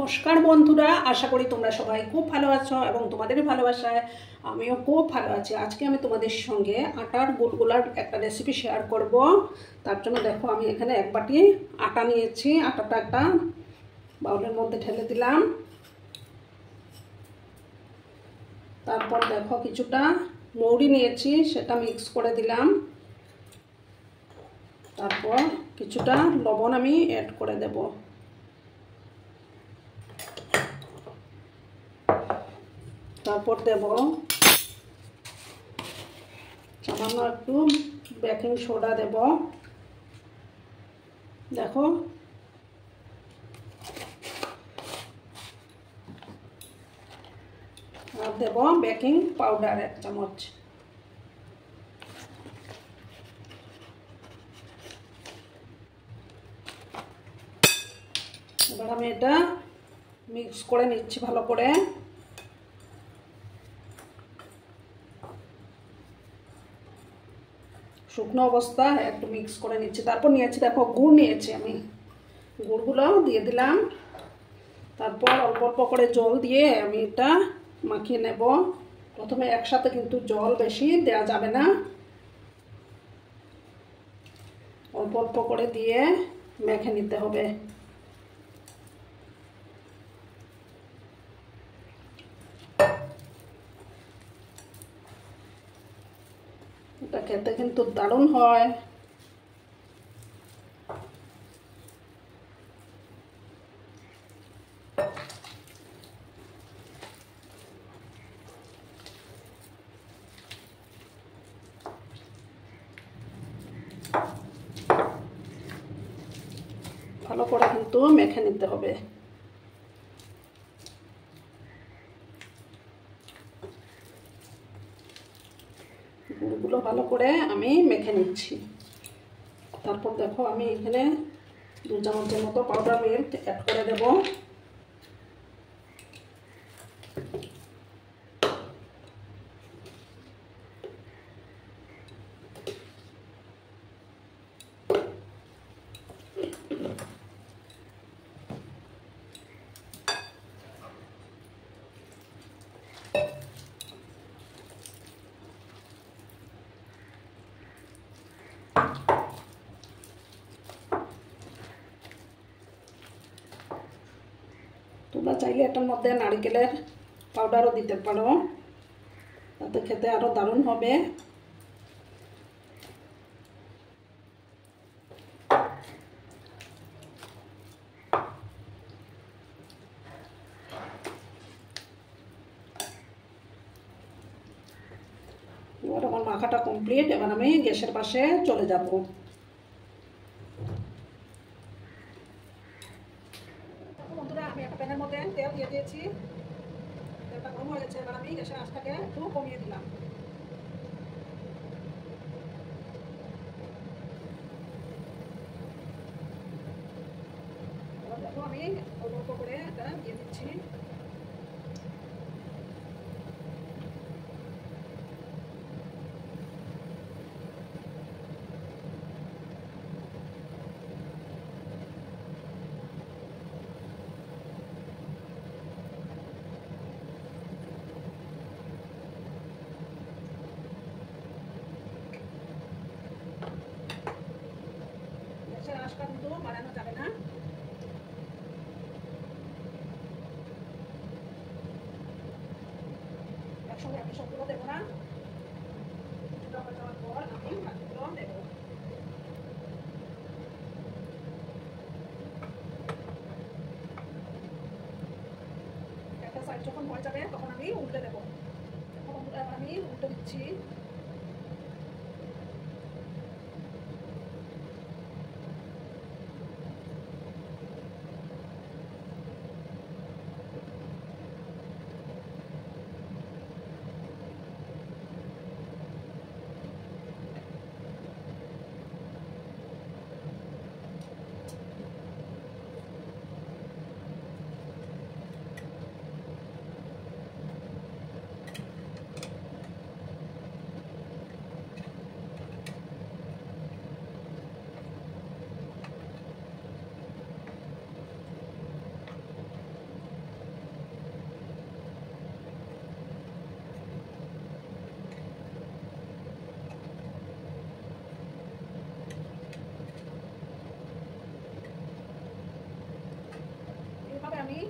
নমস্কার বন্ধুরা, আশা করি তোমরা সবাই খুব ভালো আছো এবং তোমাদের ভালোবাসায় আমিও খুব ভালো আছি। আজকে আমি তোমাদের সঙ্গে আটার গুলগুলার একটা রেসিপি শেয়ার করব। তার জন্য দেখো আমি এখানে এক বাটি আটা নিয়েছি। আটাটা একটা বাউলের মধ্যে ঢেলে দিলাম। তারপর দেখো কিছুটা মৌরি নিয়েছি, সেটা মিক্স করে দিলাম। তারপর কিছুটা লবণ আমি অ্যাড করে দেব। তারপর দেব সামান্য একটু বেকিং সোডা দেব। দেখো আর দেব বেকিং পাউডার 1 চামচ। এবার আমি এটা মিক্স করে নিচ্ছি ভালো করে। শুকনো অবস্থা একটু মিক্স করে নিচ্ছি। তারপর নিয়েছি দেখো গুড় নিয়েছি আমি, গুড়গুলো দিয়ে দিলাম। তারপর অল্প অল্প করে জল দিয়ে আমি এটা মাখিয়ে নেব। প্রথমে একসাথে কিন্তু জল বেশি দেওয়া যাবে না, অল্প অল্প করে দিয়ে মেখে নিতে হবে। এটা খেতে কিন্তু দারুণ হয়। ভালো করে কিন্তু মেখে নিতে হবে। গুড়গুলো ভালো করে আমি মেখে নিচ্ছি। তারপর দেখো আমি এখানে 2 চামচের মতো পাউডার মিল্ক অ্যাড করে দেব। তোমরা চাইলে এটার মধ্যে নারকেলের পাউডারও দিতে পারো, তাতে খেতে আরো দারুণ হবে। এবার আমার মাখাটা কমপ্লিট। এবার আমি গ্যাসের পাশে চলে যাব। বন্ধুরা, আমি একটা প্যানের মধ্যে তেল দিয়ে দিয়েছি। তেলটা গরম হয়ে গেছে। এবার আমি গ্যাসের আঁচটাকে একটু কমিয়ে দিলাম। এবার দেখো আমি অল্প অল্প করে এটা দিয়ে দিচ্ছি। গ্যাসের আঁচটা কিন্তু বাড়ানো যাবে না। একসঙ্গে আমি সবগুলো দেবো না, কিছুটা হয়ে যাওয়ার পর আমি বাকিগুলো দেবো। একটা সাইড যখন হয়ে যাবে তখন আমি উল্টে দেবো। এখন আমি উল্টে দিচ্ছি।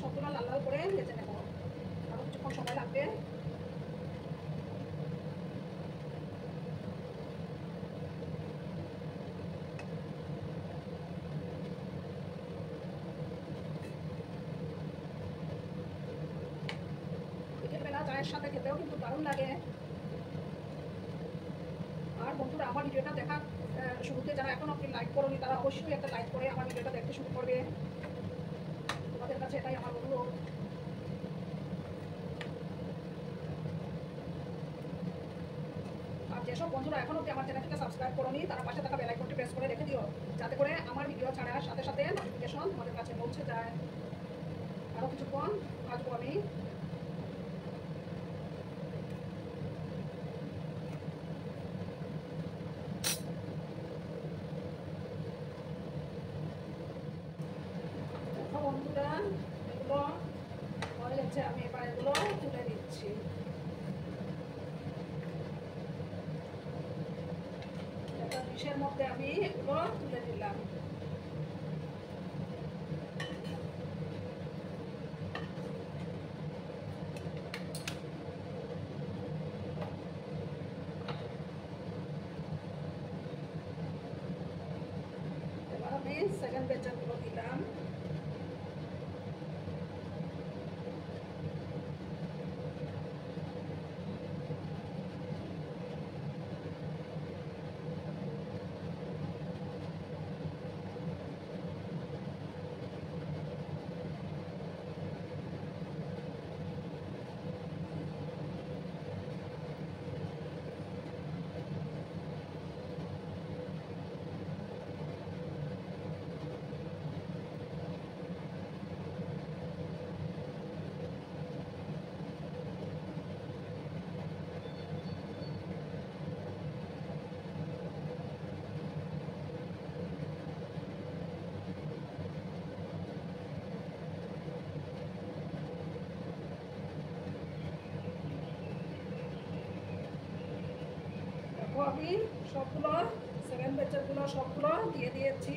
সবগুলো লাল লাল করে ভেজে নেব, আরও কিছুক্ষণ সময় লাগবে। বিকেলবেলা চায়ের সাথে খেতেও কিন্তু দারুণ লাগে। আর বন্ধুরা, আমার ভিডিওটা দেখা শুরুতে যারা এখন আপনি লাইক করোনি তারা অবশ্যই একটা লাইক করে আমার ভিডিওটা দেখতে শুরু করবে। তোমাদের কাছে এটাই আমার অনুরোধ। আর যেসব বন্ধুরা এখন অব্দি আমার চ্যানেলটিকে সাবস্ক্রাইব করোনি তারা পাশে থাকা বেল আইকনটি প্রেস করে রেখে দিও, যাতে করে আমার ভিডিও ছাড়ার সাথে সাথে নোটিফিকেশন তোমাদের কাছে পৌঁছে যায়। আরও কিছুক্ষণ ভাজবো আমি। বন্ধুরা, এগুলো হয়ে গেছে, আমি এবার এগুলো তুলে দিচ্ছি। একটা ডিশের মধ্যে আমি এগুলো তুলে দিলাম। এবার আমি সেকেন্ড ব্যাচগুলো দিলাম। আমি সবগুলো সেভেন ব্যাচেরগুলো সবগুলো দিয়ে দিয়েছি।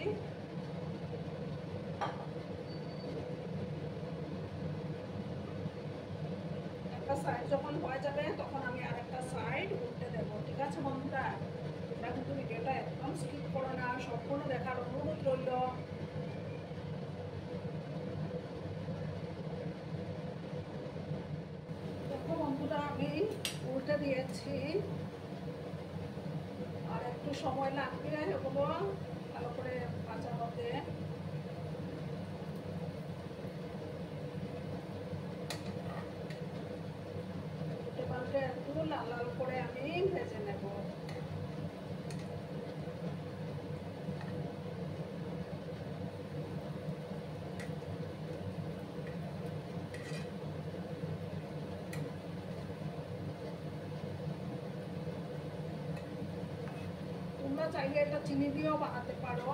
একটা সাইড যখন হয়ে যাবে তখন আমি আরেকটা সাইড উল্টে দেবো। ঠিক আছে বন্ধুরা, তোমরা কিন্তু ভিডিওটা একদম স্কিপ করো না, সম্পূর্ণ দেখার অনুরোধ রইল। দেখো বন্ধুরা, আমি উল্টে দিয়েছি, আর একটু সময় লাগবে এগুলো ভালো করে ভাজা হতে। পাল্টে একটু লাল লাল করে আমি ভেজে নেব। তোমরা চাইলে এটা চিনি দিয়েও বানাতে পারো।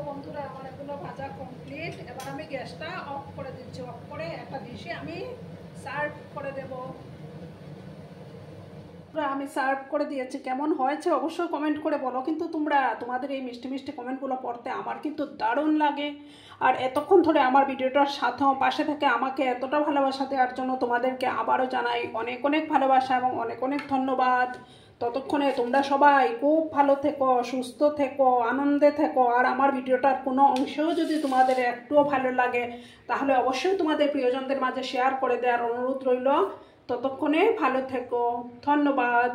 বন্ধুরা, আমার এগুলো ভাজা কমপ্লিট। এবার আমি গ্যাসটা অফ করে দিচ্ছি। অফ করে একটা ডিশে আমি সার্ভ করে দেব। বন্ধুরা আমি সার্ভ করে দিয়েছি, কেমন হয়েছে অবশ্যই কমেন্ট করে বলো। কিন্তু তোমাদের এই মিষ্টি মিষ্টি কমেন্টগুলো পড়তে আমার কিন্তু দারুণ লাগে। আর এতক্ষণ ধরে আমার ভিডিওটার সাথে পাশে থেকে আমাকে এতটা ভালোবাসা দেওয়ার জন্য তোমাদেরকে আবারও জানাই অনেক অনেক ভালোবাসা এবং অনেক অনেক ধন্যবাদ। ততক্ষণে তোমরা সবাই খুব ভালো থেকো, সুস্থ থেকো, আনন্দে থেকো। আর আমার ভিডিওটার কোনো অংশও যদি তোমাদের একটুও ভালো লাগে তাহলে অবশ্যই তোমাদের প্রিয়জনদের মাঝে শেয়ার করে দেওয়ার অনুরোধ রইল। ততক্ষণে ভালো থেকো, ধন্যবাদ।